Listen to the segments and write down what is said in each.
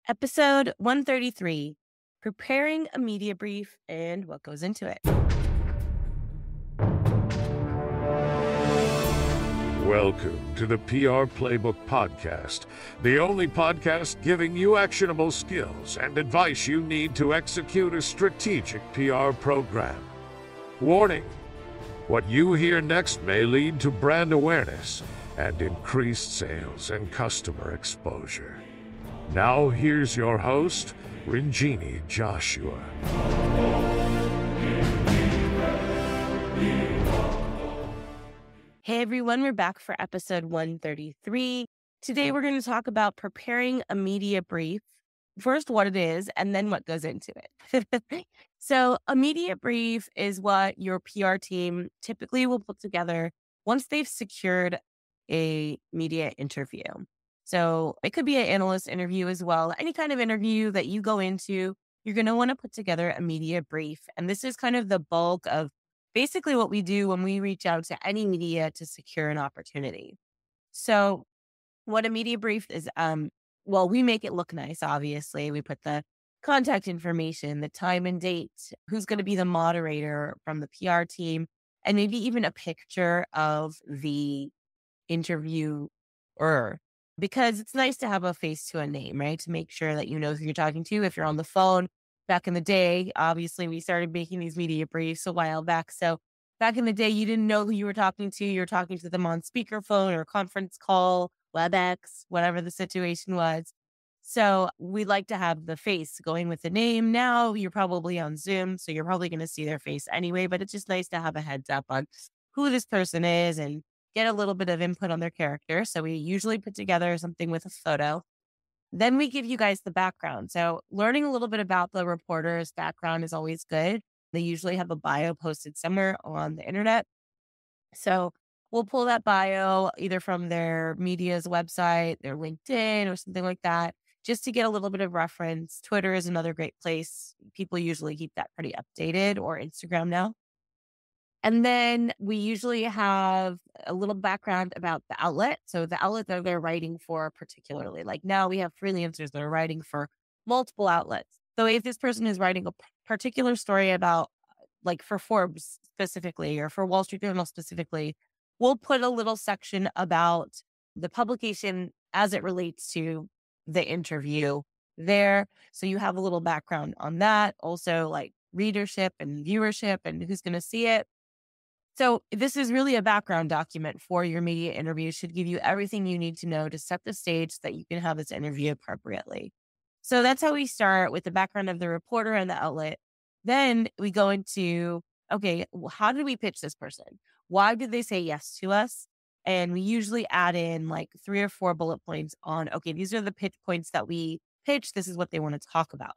Episode 133, Preparing a Media Brief and What Goes into It. Welcome to the PR Playbook Podcast, the only podcast giving you actionable skills and advice you need to execute a strategic PR program. Warning: what you hear next may lead to brand awareness and increased sales and customer exposure. Now here's your host, Rinjini Joshua. Hey everyone, we're back for episode 133. Today we're going to talk about preparing a media brief. First, what it is, and then what goes into it. So a media brief is what your PR team typically will put together once they've secured a media interview. So it could be an analyst interview as well. Any kind of interview that you go into, you're going to want to put together a media brief. And this is kind of the bulk of basically what we do when we reach out to any media to secure an opportunity. So what a media brief is, we make it look nice, obviously. We put the contact information, the time and date, who's going to be the moderator from the PR team, and maybe even a picture of the interviewer, because it's nice to have a face to a name, right? To make sure that you know who you're talking to. If you're on the phone, back in the day, obviously we started making these media briefs a while back. So back in the day, you didn't know who you were talking to. You were talking to them on speakerphone or conference call, WebEx, whatever the situation was. So we like to have the face going with the name. Now you're probably on Zoom, so you're probably going to see their face anyway, but it's just nice to have a heads up on who this person is and get a little bit of input on their character. So we usually put together something with a photo. Then we give you guys the background. So learning a little bit about the reporter's background is always good. They usually have a bio posted somewhere on the internet. So we'll pull that bio either from their media's website, their LinkedIn, or something like that, just to get a little bit of reference. Twitter is another great place. People usually keep that pretty updated, or Instagram now. And then we usually have a little background about the outlet. So the outlet that they're writing for particularly. Like now we have freelancers that are writing for multiple outlets. So if this person is writing a particular story about, like for Forbes specifically, or for Wall Street Journal specifically, we'll put a little section about the publication as it relates to the interview there. So you have a little background on that. Also like readership and viewership and who's going to see it. So this is really a background document for your media interview. Should give you everything you need to know to set the stage so that you can have this interview appropriately. So that's how we start, with the background of the reporter and the outlet. Then we go into, okay, how did we pitch this person? Why did they say yes to us? And we usually add in like 3 or 4 bullet points on, okay, these are the pitch points that we pitched. This is what they want to talk about.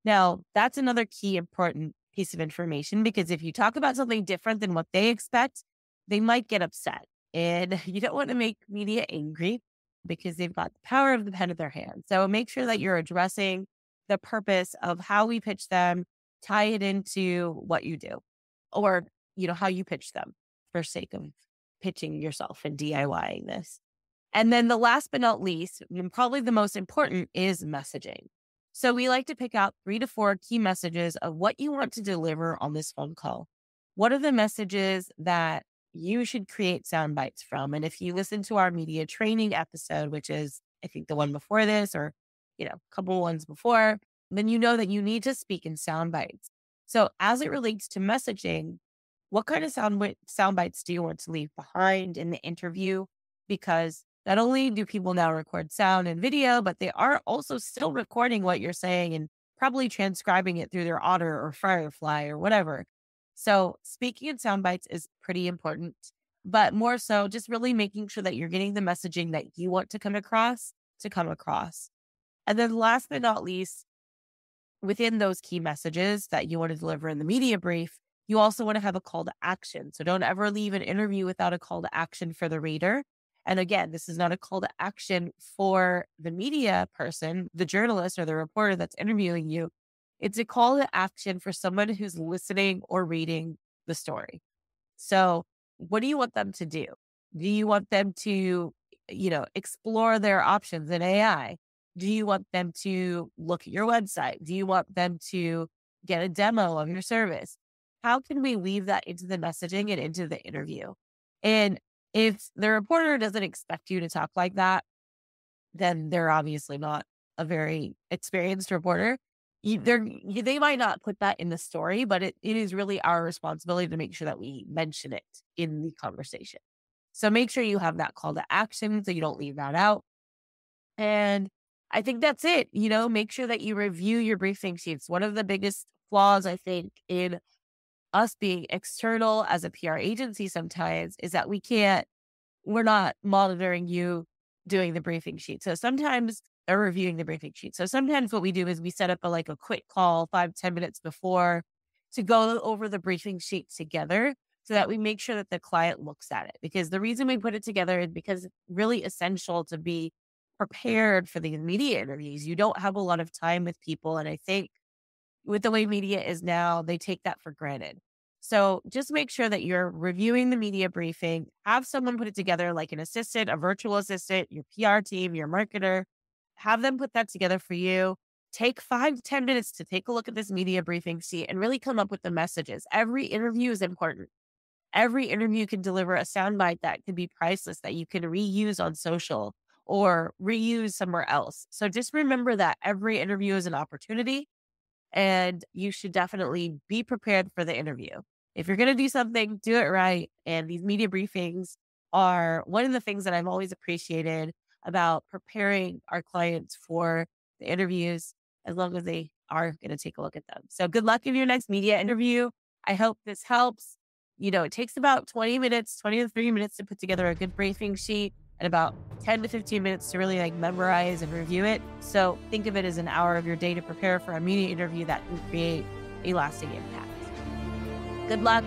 Now, that's another key important piece of information, because if you talk about something different than what they expect, they might get upset. And you don't want to make media angry, because they've got the power of the pen in their hand. So make sure that you're addressing the purpose of how we pitch them, tie it into what you do, or, how you pitch them for sake of pitching yourself and DIYing this. And then the last but not least, and probably the most important, is messaging. So we like to pick out 3 to 4 key messages of what you want to deliver on this phone call. What are the messages that you should create sound bites from? And if you listen to our media training episode, which is, I think, the one before this, or, a couple ones before, then you know that you need to speak in sound bites. So as it relates to messaging, what kind of sound bites do you want to leave behind in the interview? Because not only do people now record sound and video, but they are also still recording what you're saying and probably transcribing it through their Otter or Firefly or whatever. So speaking in sound bites is pretty important, but more so just really making sure that you're getting the messaging that you want to come across. And then last but not least, within those key messages that you want to deliver in the media brief, you also want to have a call to action. So don't ever leave an interview without a call to action for the reader. And again, this is not a call to action for the media person, the journalist or the reporter that's interviewing you. It's a call to action for someone who's listening or reading the story. So what do you want them to do? Do you want them to, explore their options in AI? Do you want them to look at your website? Do you want them to get a demo of your service? How can we weave that into the messaging and into the interview? And if the reporter doesn't expect you to talk like that, then they're obviously not a very experienced reporter. They might not put that in the story, but it is really our responsibility to make sure that we mention it in the conversation. So make sure you have that call to action so you don't leave that out. And I think that's it. Make sure that you review your briefing sheets. One of the biggest flaws, I think, in us being external as a PR agency sometimes is that we're not monitoring you doing the briefing sheet. So sometimes, or reviewing the briefing sheet. So sometimes what we do is we set up a quick call 5-10 minutes before to go over the briefing sheet together so that we make sure that the client looks at it. Because the reason we put it together is because it's really essential to be prepared for the media interviews. You don't have a lot of time with people. And I think with the way media is now, they take that for granted. So just make sure that you're reviewing the media briefing, have someone put it together like an assistant, a virtual assistant, your PR team, your marketer, have them put that together for you. Take 5-10 minutes to take a look at this media briefing sheet and really come up with the messages. Every interview is important. Every interview can deliver a soundbite that can be priceless that you can reuse on social or reuse somewhere else. So just remember that every interview is an opportunity and you should definitely be prepared for the interview. If you're going to do something, do it right. And these media briefings are one of the things that I've always appreciated about preparing our clients for the interviews, as long as they are going to take a look at them. So good luck in your next media interview. I hope this helps. It takes about 20 to 30 minutes to put together a good briefing sheet and about 10 to 15 minutes to really memorize and review it. So think of it as an hour of your day to prepare for a media interview that can create a lasting impact. Good luck.